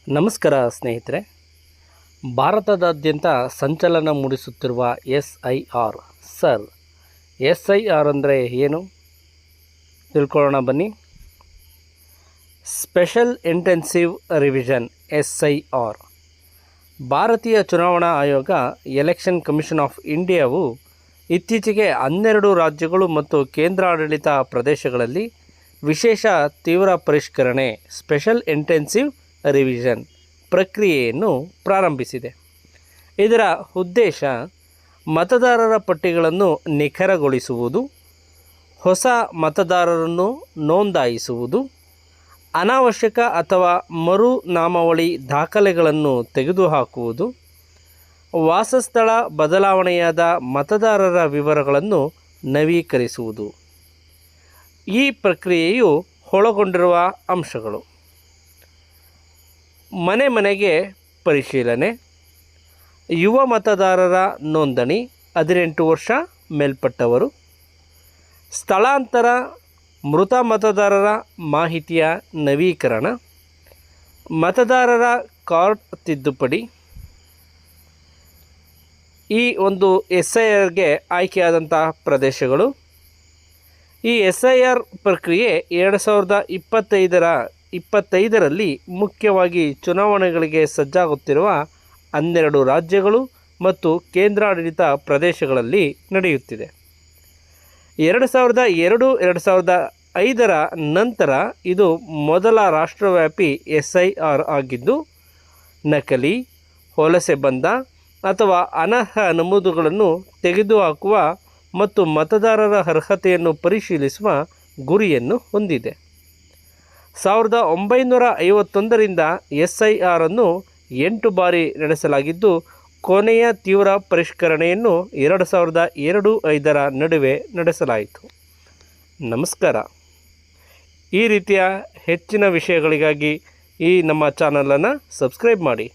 ನಮಸ್ಕಾರ ಸ್ನೇಹಿತರೆ. ಭಾರತದಾದ್ಯಂತ ಸಂಚಲನ ಮೂಡಿಸುತ್ತಿರುವ SIR. ಸರ್, SIR ಅಂದರೆ ಏನು ತಿಳ್ಕೊಳ್ಳೋಣ ಬನ್ನಿ. Special intensive revision SIR. ಭಾರತೀಯ ಚುನಾವಣಾ ಆಯೋಗ ಎಲೆಕ್ಷನ್ ಕಮಿಷನ್ ಆಫ್ ಇಂಡಿಯಾವು ಇತ್ತೀಚೆಗೆ 12 ರಾಜ್ಯಗಳು ಮತ್ತು ಕೇಂದ್ರಾಡಳಿತ ಪ್ರದೇಶಗಳಲ್ಲಿ ವಿಶೇಷ ತೀವ್ರ ಪರಿಷ್ಕರಣೆ ಸ್ಪೆಷಲ್ ಇಂಟೆನ್ಸಿವ್ ರಿವಿಷನ್ ಪ್ರಕ್ರಿಯೆಯನ್ನು ಪ್ರಾರಂಭಿಸಿದೆ. ಇದರ ಉದ್ದೇಶ ಮತದಾರರ ಪಟ್ಟಿಗಳನ್ನು ನಿಖರಗೊಳಿಸುವುದು, ಹೊಸ ಮತದಾರರನ್ನು ನೋಂದಾಯಿಸುವುದು, ಅನಾವಶ್ಯಕ ಅಥವಾ ಮರು ನಾಮಾವಳಿ ದಾಖಲೆಗಳನ್ನು ತೆಗೆದುಹಾಕುವುದು, ವಾಸಸ್ಥಳ ಬದಲಾವಣೆಯಾದ ಮತದಾರರ ವಿವರಗಳನ್ನು ನವೀಕರಿಸುವುದು. ಈ ಪ್ರಕ್ರಿಯೆಯು ಒಳಗೊಂಡಿರುವ ಅಂಶಗಳು: ಮನೆ ಮನೆಗೆ ಪರಿಶೀಲನೆ, ಯುವ ಮತದಾರರ ನೋಂದಣಿ 18 ವರ್ಷ ಮೇಲ್ಪಟ್ಟವರು, ಸ್ಥಳಾಂತರ, ಮೃತ ಮತದಾರರ ಮಾಹಿತಿಯ ನವೀಕರಣ, ಮತದಾರರ ಕಾರ್ಡ್ ತಿದ್ದುಪಡಿ. ಈ ಒಂದು SIRಗೆ ಆಯ್ಕೆಯಾದಂಥ ಪ್ರದೇಶಗಳು. ಈ SIR ಪ್ರಕ್ರಿಯೆ 2025ರಲ್ಲಿ ಮುಖ್ಯವಾಗಿ ಚುನಾವಣೆಗಳಿಗೆ ಸಜ್ಜಾಗುತ್ತಿರುವ 12 ರಾಜ್ಯಗಳು ಮತ್ತು ಕೇಂದ್ರಾಡಳಿತ ಪ್ರದೇಶಗಳಲ್ಲಿ ನಡೆಯುತ್ತಿದೆ. 2002-2005ರ ನಂತರ ಇದು ಮೊದಲ ರಾಷ್ಟ್ರವ್ಯಾಪಿ SIR ಆಗಿದ್ದು, ನಕಲಿ, ವಲಸೆ ಬಂದ ಅಥವಾ ಅನರ್ಹ ನಮೂದುಗಳನ್ನು ತೆಗೆದುಹಾಕುವ ಮತ್ತು ಮತದಾರರ ಅರ್ಹತೆಯನ್ನು ಪರಿಶೀಲಿಸುವ ಗುರಿಯನ್ನು ಹೊಂದಿದೆ. 1951ರಿಂದ SIR ಅನ್ನು 8 ಬಾರಿ ನಡೆಸಲಾಗಿದ್ದು, ಕೊನೆಯ ತೀವ್ರ ಪರಿಷ್ಕರಣೆಯನ್ನು 2002-2005ರ ನಡುವೆ ನಡೆಸಲಾಯಿತು. ನಮಸ್ಕಾರ. ಈ ರೀತಿಯ ಹೆಚ್ಚಿನ ವಿಷಯಗಳಿಗಾಗಿ ಈ ನಮ್ಮ ಚಾನಲನ್ನು ಸಬ್ಸ್ಕ್ರೈಬ್ ಮಾಡಿ.